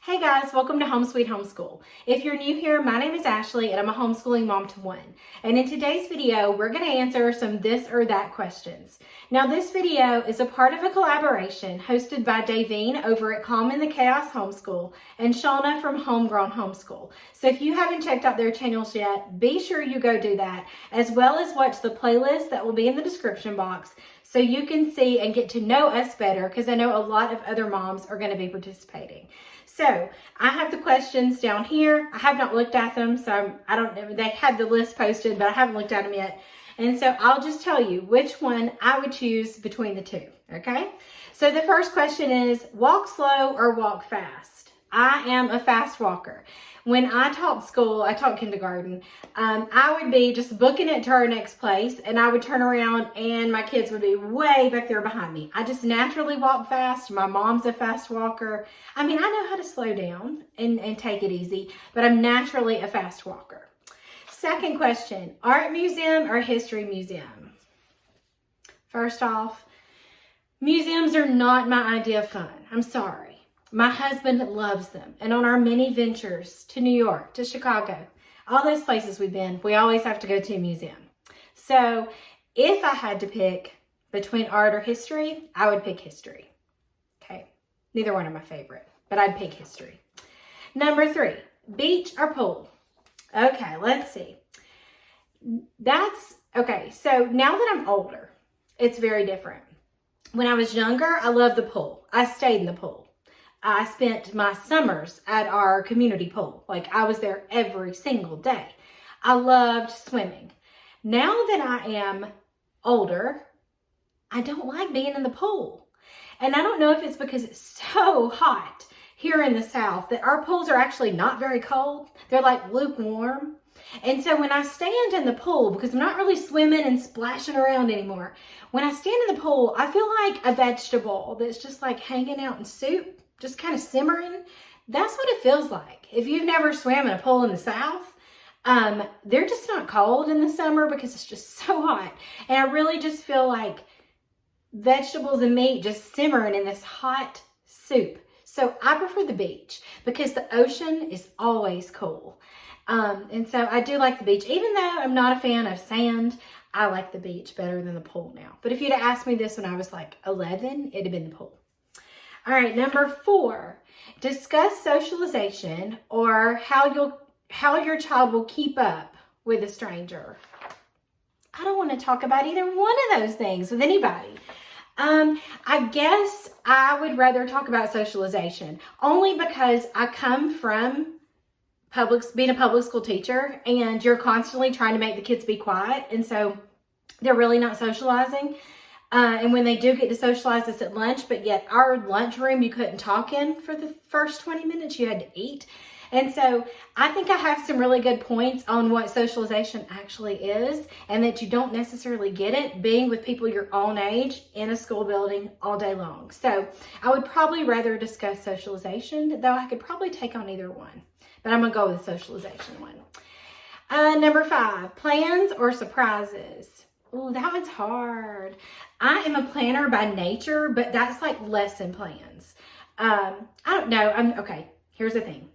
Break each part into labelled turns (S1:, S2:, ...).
S1: Hey guys, welcome to Home Sweet Homeschool. If you're new here, my name is Ashley and I'm a homeschooling mom to one. And in today's video, we're going to answer some this or that questions. Now this video is a part of a collaboration hosted by Davene over at Calm in the Chaos Homeschool and Shauna from Homegrown Homeschool. So if you haven't checked out their channels yet, be sure you go do that, as well as watch the playlist that will be in the description box so you can see and get to know us better, because I know a lot of other moms are going to be participating. So I have the questions down here. I have not looked at them, so I don't know. They had the list posted, but I haven't looked at them yet. And so I'll just tell you which one I would choose between the two, okay? So the first question is, walk slow or walk fast? I am a fast walker. When I taught school, I taught kindergarten, I would be just booking it to our next place, and I would turn around and my kids would be way back there behind me. I just naturally walk fast. My mom's a fast walker. I mean, I know how to slow down and take it easy, but I'm naturally a fast walker. Second question, art museum or history museum? First off, museums are not my idea of fun. I'm sorry. My husband loves them, and on our many ventures to New York, to Chicago, all those places we've been, we always have to go to a museum. So if I had to pick between art or history, I would pick history. Okay, neither one are my favorite, but I'd pick history. Number 3, beach or pool? Okay, let's see. Okay, so now that I'm older, it's very different. When I was younger, I loved the pool. I stayed in the pool. I spent my summers at our community pool. Like, I was there every single day. I loved swimming. Now that I am older, I don't like being in the pool. And I don't know if it's because it's so hot here in the South that our pools are actually not very cold. They're like lukewarm. And so when I stand in the pool, because I'm not really swimming and splashing around anymore, when I stand in the pool, I feel like a vegetable that's just like hanging out in soup, just kind of simmering. That's what it feels like. If you've never swam in a pool in the South, they're just not cold in the summer because it's just so hot. And I really just feel like vegetables and meat just simmering in this hot soup. So I prefer the beach because the ocean is always cool. And so I do like the beach. Even though I'm not a fan of sand, I like the beach better than the pool now. But if you'd have asked me this when I was like 11, it'd have been the pool. All right, number 4, discuss socialization or how your child will keep up with a stranger. I don't want to talk about either one of those things with anybody. I guess I would rather talk about socialization, only because I come from being a public school teacher, and you're constantly trying to make the kids be quiet, and so they're really not socializing. And when they do get to socialize, it's at lunch, but yet our lunchroom you couldn't talk in for the first 20 minutes. You had to eat. And so I think I have some really good points on what socialization actually is, and that you don't necessarily get it being with people your own age in a school building all day long. So I would probably rather discuss socialization, though I could probably take on either one. But I'm going to go with the socialization one. Number 5, plans or surprises? Oh, that one's hard. I am a planner by nature, but that's like lesson plans. I don't know. Okay, here's the thing.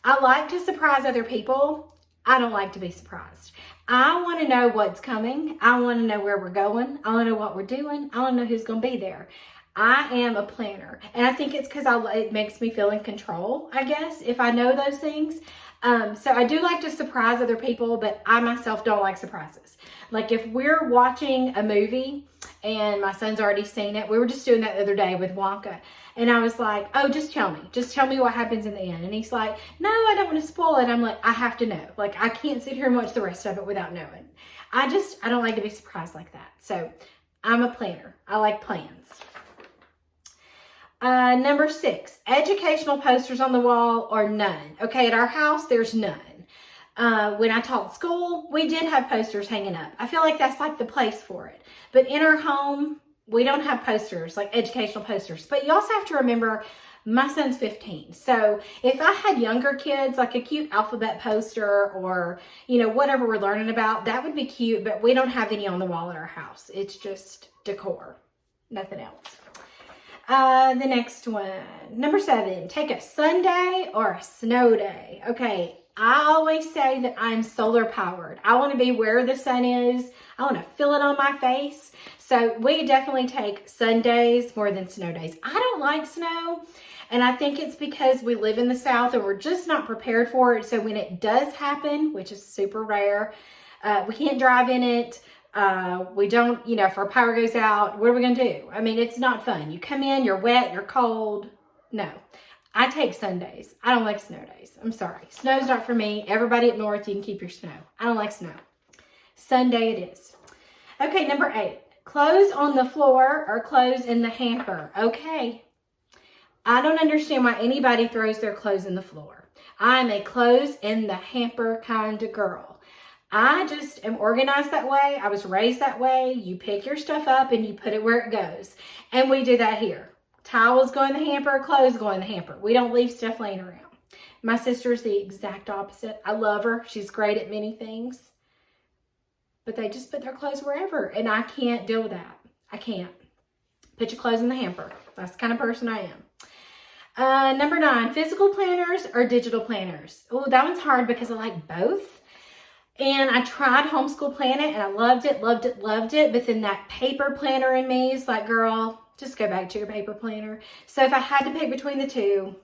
S1: I like to surprise other people. I don't like to be surprised. I want to know what's coming. I want to know where we're going. I want to know what we're doing. I want to know who's going to be there. I am a planner, and I think it's because it makes me feel in control, I guess, if I know those things. So I do like to surprise other people, but I myself don't like surprises. Like if we're watching a movie and my son's already seen it, we were just doing that the other day with Wonka, and I was like, oh, just tell me what happens in the end. And he's like, no, I don't want to spoil it. I'm like, I have to know. Like, I can't sit here and watch the rest of it without knowing. I don't like to be surprised like that. So I'm a planner. I like plans. Number 6, educational posters on the wall or none. Okay, at our house, there's none. When I taught school, we did have posters hanging up. I feel like that's like the place for it. But in our home, we don't have posters, like educational posters. But you also have to remember, my son's 15. So if I had younger kids, like a cute alphabet poster or, whatever we're learning about, that would be cute. But we don't have any on the wall at our house. It's just decor, nothing else. The next one, number 7, take a Sunday or a snow day. Okay, I always say that I'm solar powered. I want to be where the sun is. I want to feel it on my face. So we definitely take Sundays more than snow days. I don't like snow, and I think it's because we live in the South and we're just not prepared for it. So when it does happen, which is super rare, we can't drive in it. We don't, if our power goes out, what are we going to do? I mean, it's not fun. You come in, you're wet, you're cold. No, I take Sundays. I don't like snow days. I'm sorry. Snow's not for me. Everybody up north, you can keep your snow. I don't like snow. Sunday it is. Okay, number 8, clothes on the floor or clothes in the hamper. Okay. I don't understand why anybody throws their clothes in the floor. I'm a clothes in the hamper kind of girl. I just am organized that way. I was raised that way. You pick your stuff up and you put it where it goes. And we do that here. Towels go in the hamper, clothes go in the hamper. We don't leave stuff laying around. My sister's the exact opposite. I love her. She's great at many things. But they just put their clothes wherever. And I can't deal with that. I can't. Put your clothes in the hamper. That's the kind of person I am. Number 9, physical planners or digital planners. Oh, that one's hard because I like both. And I tried Homeschool Planet and I loved it, loved it, loved it. But then that paper planner in me is like, girl, just go back to your paper planner. So if I had to pick between the two,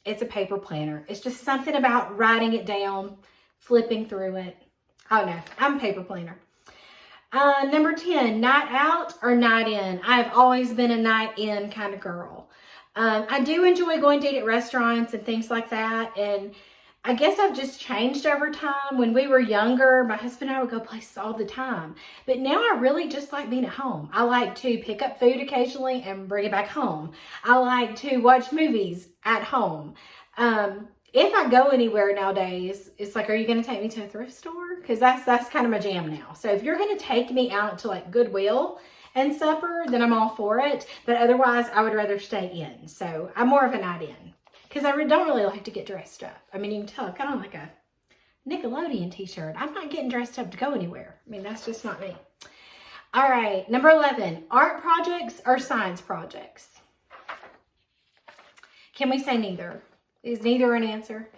S1: it's a paper planner. It's just something about writing it down, flipping through it. Oh no, I'm a paper planner. Number 10, night out or night in. I have always been a night in kind of girl. I do enjoy going to eat at restaurants and things like that. And I guess I've just changed over time. When we were younger, my husband and I would go places all the time. But now I really just like being at home. I like to pick up food occasionally and bring it back home. I like to watch movies at home. If I go anywhere nowadays, it's like, are you going to take me to a thrift store? Because that's kind of my jam now. So if you're going to take me out to like Goodwill and supper, then I'm all for it. But otherwise, I would rather stay in. So I'm more of a night in. Because I don't really like to get dressed up. I mean, you can tell, kind of like a Nickelodeon t-shirt. I'm not getting dressed up to go anywhere. I mean, that's just not me. All right, number 11, art projects or science projects? Can we say neither? Is neither an answer?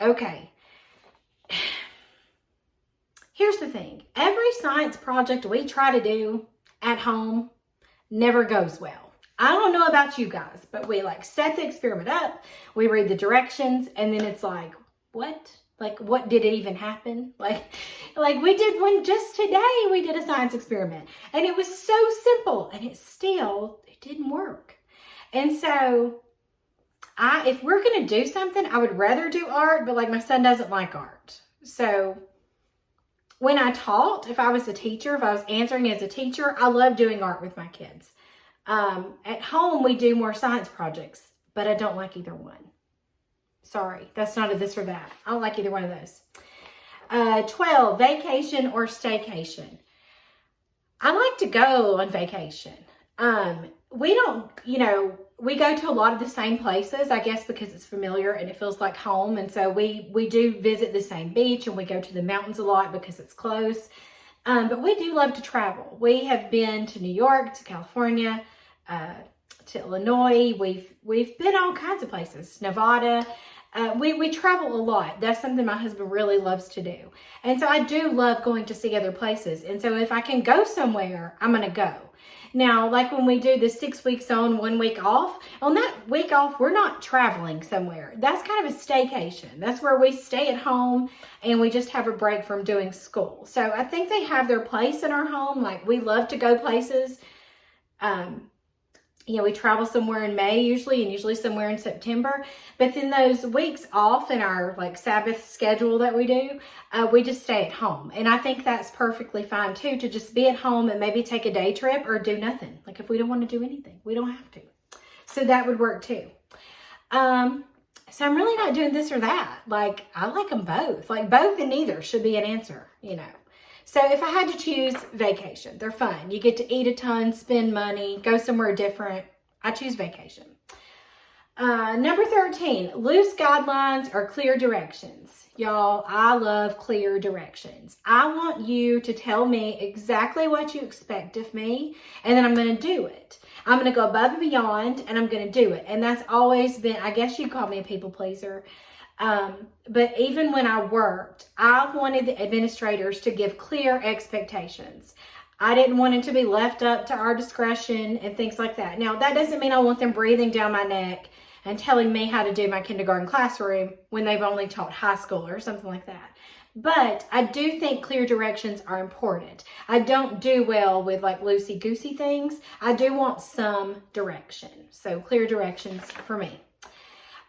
S1: Okay. Here's the thing. Every science project we try to do at home never goes well. I don't know about you guys, but we like set the experiment up, we read the directions, and then it's like, what? Like, what did it even happen? Like we did one just today, we did a science experiment, and it was so simple, and it didn't work. And so, if we're going to do something, I would rather do art, but like my son doesn't like art. So, when I taught, if I was a teacher, if I was answering as a teacher, I love doing art with my kids. At home, we do more science projects, but I don't like either one. Sorry, that's not a this or that. I don't like either one of those. 12, vacation or staycation. I like to go on vacation. We don't, we go to a lot of the same places, I guess, because it's familiar and it feels like home. And so we do visit the same beach and we go to the mountains a lot because it's close. But we do love to travel. We have been to New York, to California, to Illinois. We've been all kinds of places. Nevada. We travel a lot. That's something my husband really loves to do. And so I do love going to see other places. And so if I can go somewhere, I'm going to go. Now, like when we do the 6 weeks on, 1 week off, on that week off, we're not traveling somewhere. That's kind of a staycation. That's where we stay at home and we just have a break from doing school. So I think they have their place in our home. Like we love to go places. We travel somewhere in May usually, and usually somewhere in September. But then those weeks off in our like Sabbath schedule that we do, we just stay at home. And I think that's perfectly fine too, to just be at home and maybe take a day trip or do nothing. Like if we don't want to do anything, we don't have to. So that would work too. So I'm really not doing this or that. Like I like them both. Like both and neither should be an answer, So if I had to choose vacation, they're fun. You get to eat a ton, spend money, go somewhere different. I choose vacation. Number 13, loose guidelines or clear directions. Y'all, I love clear directions. I want you to tell me exactly what you expect of me, and then I'm going to do it. I'm going to go above and beyond, and I'm going to do it. And that's always been, I guess you call me a people pleaser. But even when I worked, I wanted the administrators to give clear expectations. I didn't want it to be left up to our discretion and things like that. Now, that doesn't mean I want them breathing down my neck and telling me how to do my kindergarten classroom when they've only taught high school or something like that. But I do think clear directions are important. I don't do well with like loosey-goosey things. I do want some direction. So clear directions for me.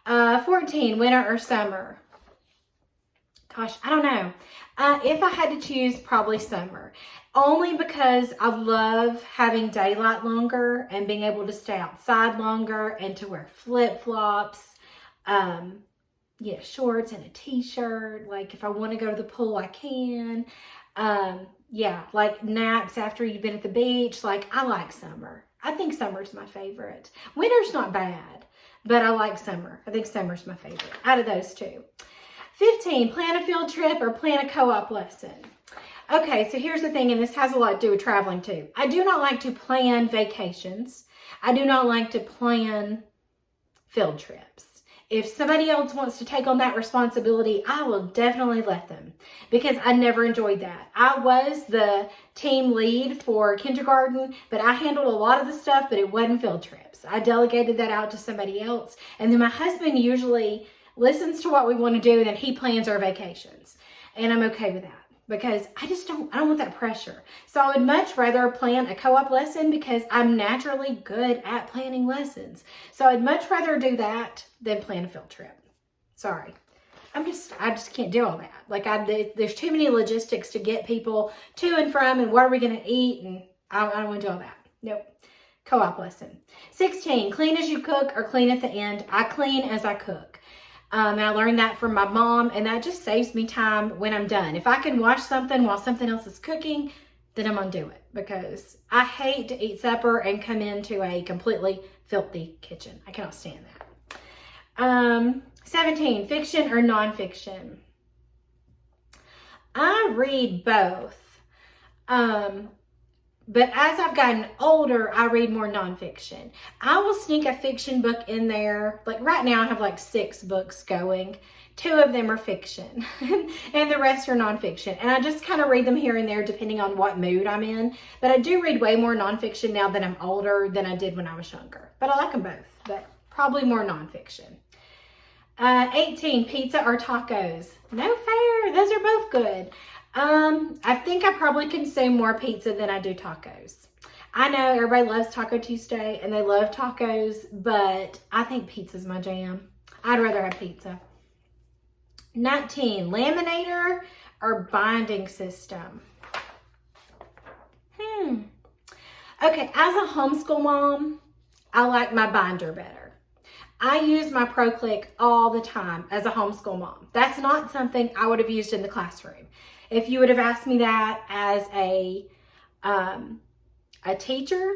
S1: 14, winter or summer? Gosh, I don't know. If I had to choose, probably summer. Only because I love having daylight longer and being able to stay outside longer and to wear flip-flops, shorts and a t-shirt. Like if I want to go to the pool, I can. Like naps after you've been at the beach. Like I like summer. I think summer's my favorite. Winter's not bad, but I like summer. I think summer's my favorite out of those two. 15, plan a field trip or plan a co-op lesson. Okay, so here's the thing, and this has a lot to do with traveling too. I do not like to plan vacations. I do not like to plan field trips. If somebody else wants to take on that responsibility, I will definitely let them because I never enjoyed that. I was the team lead for kindergarten, but I handled a lot of the stuff, but it wasn't field trips. I delegated that out to somebody else, and then my husband usually listens to what we want to do, and then he plans our vacations, and I'm okay with that. Because I don't want that pressure. So I would much rather plan a co-op lesson because I'm naturally good at planning lessons. So I'd much rather do that than plan a field trip. Sorry. I just can't do all that. Like there's too many logistics to get people to and from and what are we going to eat, and I don't want to do all that. Nope. Co-op lesson. 16, clean as you cook or clean at the end. I clean as I cook. And I learned that from my mom, and that just saves me time when I'm done. If I can watch something while something else is cooking, then I'm going to do it because I hate to eat supper and come into a completely filthy kitchen. I cannot stand that. 17, fiction or nonfiction? I read both. But as I've gotten older, I read more nonfiction. I will sneak a fiction book in there. Like right now, I have like 6 books going. 2 of them are fiction and the rest are nonfiction. And I just kind of read them here and there depending on what mood I'm in. But I do read way more nonfiction now that I'm older than I did when I was younger. But I like them both, but probably more nonfiction. 18, pizza or tacos? No fair. Those are both good. I think I probably consume more pizza than I do tacos. I know everybody loves Taco Tuesday and they love tacos, but I think pizza's my jam. I'd rather have pizza. 19, laminator or binding system? Okay, as a homeschool mom, I like my binder better. I use my ProClick all the time as a homeschool mom. That's not something I would have used in the classroom. If you would have asked me that as a teacher,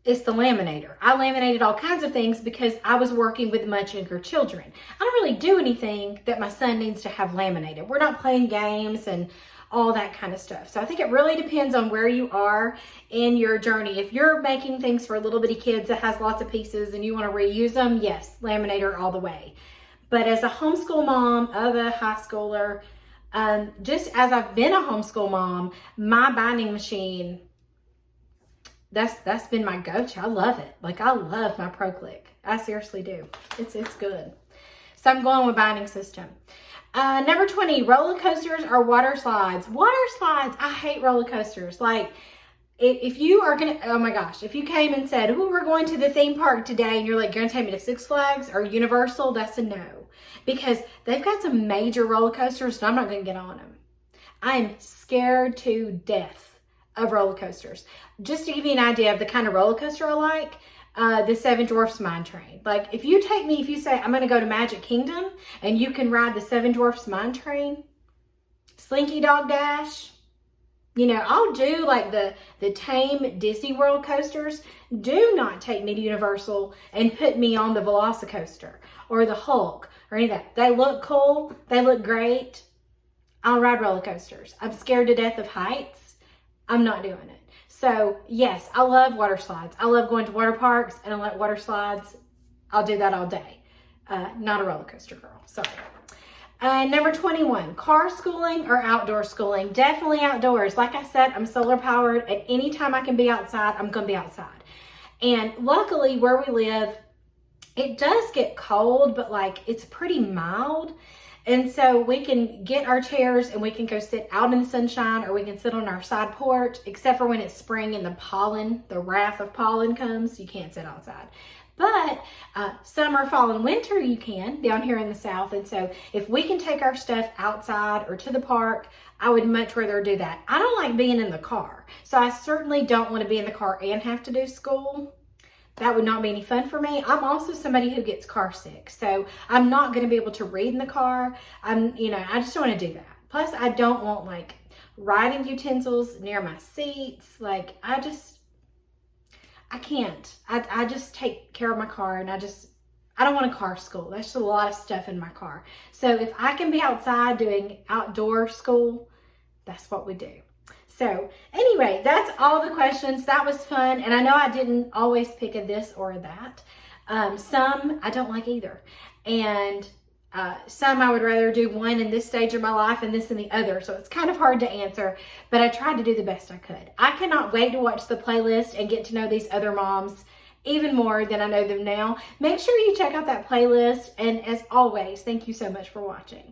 S1: it's the laminator. I laminated all kinds of things because I was working with much younger children. I don't really do anything that my son needs to have laminated. We're not playing games and all that kind of stuff. So I think it really depends on where you are in your journey. If you're making things for little bitty kids that has lots of pieces and you want to reuse them, yes, laminator all the way. But as a homeschool mom of a high schooler, just as I've been a homeschool mom, my binding machine, that's been my go-to. I love it. Like I love my ProClick. I seriously do. It's good. So I'm going with binding system. Number 20, roller coasters or water slides? Water slides. I hate roller coasters. Like if you are going to, oh my gosh, if you came and said, oh, we're going to the theme park today and you're like, going to take me to Six Flags or Universal, that's a no. Because they've got some major roller coasters and I'm not going to get on them. I am scared to death of roller coasters. Just to give you an idea of the kind of roller coaster I like, the Seven Dwarfs Mine Train. Like if you say I'm going to go to Magic Kingdom and you can ride the Seven Dwarfs Mine Train, Slinky Dog Dash, You know, I'll do like the tame Disney World coasters. Do not take me to Universal and put me on the Velocicoaster or the Hulk or any of that. They look cool. They look great. I'll ride roller coasters. I'm scared to death of heights. I'm not doing it. So yes, I love water slides. I love going to water parks and I like water slides. I'll do that all day. Not a roller coaster girl. Sorry. Number 21, car schooling or outdoor schooling? Definitely outdoors. Like I said, I'm solar powered. At any time I can be outside, I'm going to be outside. And luckily where we live, it does get cold, but like it's pretty mild. And so we can get our chairs and we can go sit out in the sunshine, or we can sit on our side porch, except for when it's spring and the wrath of pollen comes, you can't sit outside. But summer, fall, and winter, you can down here in the South. And so if we can take our stuff outside or to the park, I would much rather do that. I don't like being in the car. So I certainly don't want to be in the car and have to do school. That would not be any fun for me. I'm also somebody who gets car sick. So I'm not going to be able to read in the car. I just don't want to do that. Plus, I don't want like writing utensils near my seats. Like I can't. I just take care of my car, and I don't want a car school. That's just a lot of stuff in my car. So if I can be outside doing outdoor school, that's what we do. So anyway, that's all the questions. That was fun. And I know I didn't always pick a this or a that. Some I don't like either. And some I would rather do one in this stage of my life and this in the other. So it's kind of hard to answer, but I tried to do the best I could. I cannot wait to watch the playlist and get to know these other moms even more than I know them now. Make sure you check out that playlist. And as always, thank you so much for watching.